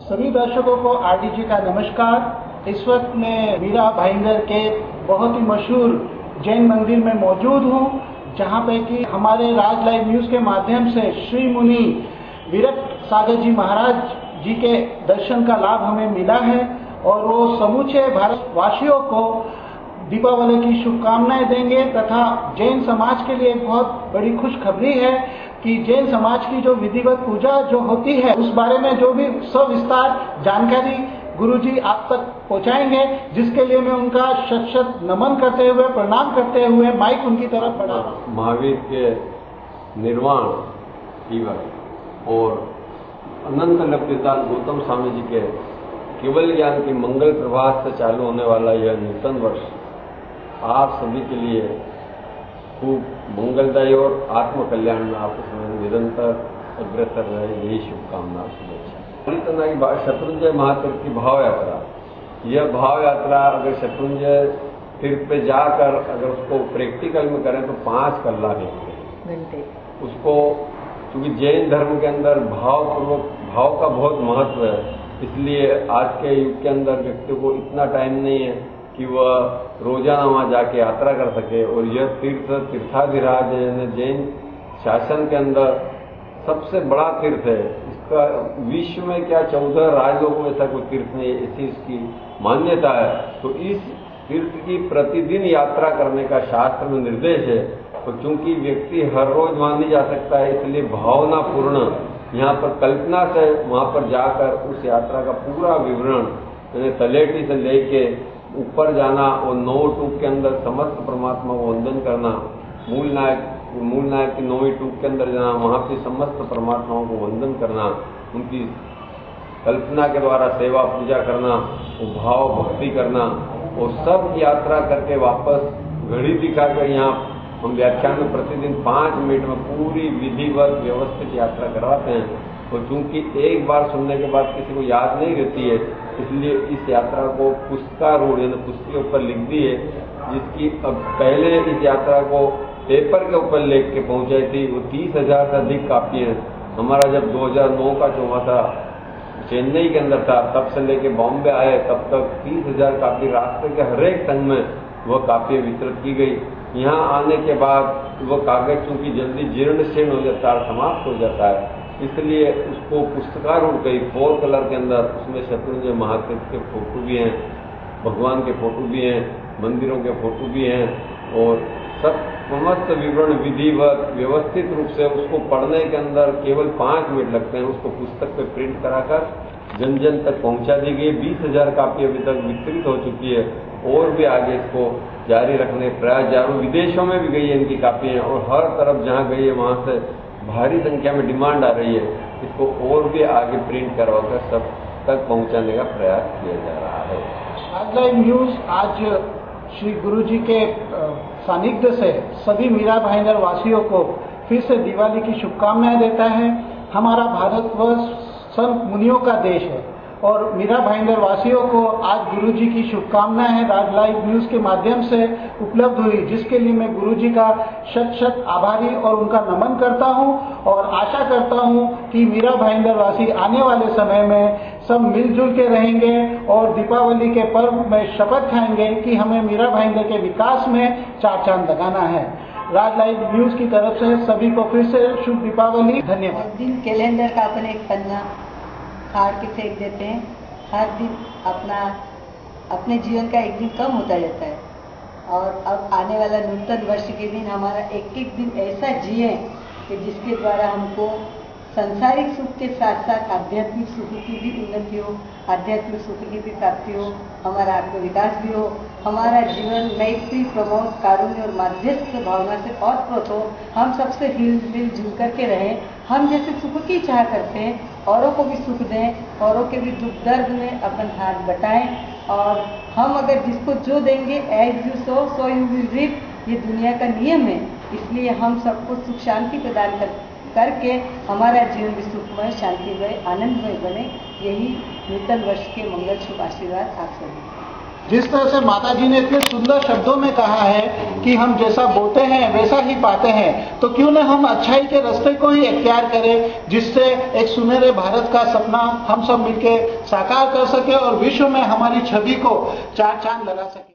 सभी दर्शकों को आरडीजी का नमस्कार। इस वक्त मैं मीरा भाईंदर के बहुत ही मशहूर जैन मंदिर में मौजूद हूँ, जहाँ पे कि हमारे राज लाइव न्यूज के माध्यम से श्री मुनि विरक्त सागर जी महाराज जी के दर्शन का लाभ हमें मिला है और वो समूचे भारतवासियों को दीपावली की शुभकामनाएं देंगे तथा जैन समाज के लिए एक बहुत बड़ी खुशखबरी है कि जैन समाज की जो विधिवत पूजा जो होती है उस बारे में जो भी सविस्तार जानकारी गुरुजी आप तक पहुंचाएंगे, जिसके लिए मैं उनका शत शत नमन करते हुए प्रणाम करते हुए माइक उनकी तरफ बढ़ा। महावीर के निर्वाण दिवस और अनंत लब्धिदान गौतम स्वामी जी के केवल ज्ञान की मंगल प्रभात से चालू होने वाला यह नूतन वर्ष आप सभी के लिए खूब मंगलदायी और आत्म कल्याण में आप उसमें निरंतर अग्रसर रहे, यही शुभकामना शुभेच्छा। शत्रुंजय महातीर्थ की भाव यात्रा, यह भाव यात्रा अगर शत्रुंजय तीर्थ पे जाकर अगर उसको प्रैक्टिकल में करें तो 5 कल्ला घंटे उसको, क्योंकि जैन धर्म के अंदर भाव का बहुत महत्व है, इसलिए आज के युग के अंदर व्यक्ति को इतना टाइम नहीं है कि वह रोजाना वहां जाके यात्रा कर सके। और यह तीर्थाधिराज जैन शासन के अंदर सबसे बड़ा तीर्थ है। इसका विश्व में क्या 14 राजलोकों में ऐसा कोई तीर्थ नहीं, ऐसी इसकी मान्यता है। तो इस तीर्थ की प्रतिदिन यात्रा करने का शास्त्र में निर्देश है। तो चूंकि व्यक्ति हर रोज वहां नहीं जा सकता है, इसलिए भावना पूर्ण यहाँ पर कल्पना से वहां पर जाकर उस यात्रा का पूरा विवरण तलेटी से लेके ऊपर जाना और 9 टूक के अंदर समस्त परमात्मा को वंदन करना, मूल नायक की 9वीं टूक के अंदर जाना, वहां पे समस्त परमात्माओं को वंदन करना, उनकी कल्पना के द्वारा सेवा पूजा करना, भाव भक्ति करना और सब यात्रा करके वापस घड़ी दिखाकर यहाँ हम व्याख्यान में प्रतिदिन 5 मिनट में पूरी विधिवत व्यवस्थित यात्रा करवाते हैं। और चूंकि एक बार सुनने के बाद किसी को याद नहीं रहती है, इसलिए इस यात्रा को पुस्तकारूढ़ यानी पुस्तक के ऊपर लिख दी है, जिसकी अब पहले इस यात्रा को पेपर के ऊपर लिख के पहुंचाई थी। वो 30,000 से अधिक कापी है। हमारा जब 2009 का चौमासा चेन्नई के अंदर था, तब से लेके बॉम्बे आए तब तक 30,000 कापी रास्ते के हर एक संघ में वह कापी वितरित की गई। यहाँ आने के बाद वह कागज चूंकि जल्दी जीर्ण शीर्ण हो जाता है, समाप्त हो जाता है, इसलिए उसको पुस्तकारूढ़ कई 4 कलर के अंदर उसमें शत्रुंजय महातीर्थ के फोटो भी हैं, भगवान के फोटो भी हैं, मंदिरों के फोटो भी हैं और सब समस्त विवरण विधिवत व्यवस्थित रूप से उसको पढ़ने के अंदर केवल 5 मिनट लगते हैं। उसको पुस्तक पे प्रिंट कराकर जन जन तक पहुंचा दी गई। 20,000 कापी अभी तक वितरित हो चुकी है और भी आगे इसको जारी रखने प्रयास जारी। विदेशों में भी गई है इनकी कापियां और हर तरफ जहां गई है वहां से भारी संख्या में डिमांड आ रही है। इसको और भी आगे प्रिंट करवाकर सब तक पहुंचाने का प्रयास किया जा रहा है। राज लाइव न्यूज आज श्री गुरु जी के सानिध्य से सभी मीरा भाईंदर वासियों को फिर से दिवाली की शुभकामनाएं देता है। हमारा भारतवर्ष संत मुनियों का देश है और मीरा भाईंदर वासियों को आज गुरु जी की शुभकामनाएं हैं राज लाइव न्यूज के माध्यम से उपलब्ध हुई, जिसके लिए मैं गुरु जी का शत शत आभारी और उनका नमन करता हूं और आशा करता हूं कि मीरा भाईंदर वासी आने वाले समय में सब मिलजुल के रहेंगे और दीपावली के पर्व में शपथ खाएंगे कि हमें मीरा भाईंदर के विकास में 4 चांद लगाना है। राज लाइव न्यूज की तरफ से सभी को फिर से शुभ दीपावली। धन्यवाद। दिन कैलेंडर का अपन एक पन्ना फाड़ के फेंक देते हैं। हर दिन अपने जीवन का एक दिन कम होता जाता है और अब आने वाला नूतन वर्ष के दिन हमारा एक एक दिन ऐसा जिए कि जिसके द्वारा हमको सांसारिक सुख के साथ साथ आध्यात्मिक सुख की भी उन्नति हो, आध्यात्मिक सुख की भी प्राप्ति हो, हमारा आत्मविकास भी हो, हमारा जीवन मैत्री प्रमोद कारुण्य और माध्यस्थ भावना से ओतप्रोत हो, हम सबसे हिल जुल करके रहें। हम जैसे सुख की चाह करते हैं औरों को भी सुख दें, औरों के भी दुख दर्द में अपन हाथ बटाएं और हम अगर जिसको जो देंगे as you sow you will reap, ये दुनिया का नियम है। इसलिए हम सबको सुख शांति प्रदान करके हमारा जीवन भी सुखमय शांतिमय आनंदमय बने, यही नूतन वर्ष के मंगल शुभ आशीर्वाद आप सभी। जिस तरह से माता जी ने इतने सुंदर शब्दों में कहा है कि हम जैसा बोते हैं वैसा ही पाते हैं, तो क्यों न हम अच्छाई के रास्ते को ही इख्तियार करें, जिससे एक सुनहरे भारत का सपना हम सब मिलकर साकार कर सके और विश्व में हमारी छवि को चार चांद लगा सके।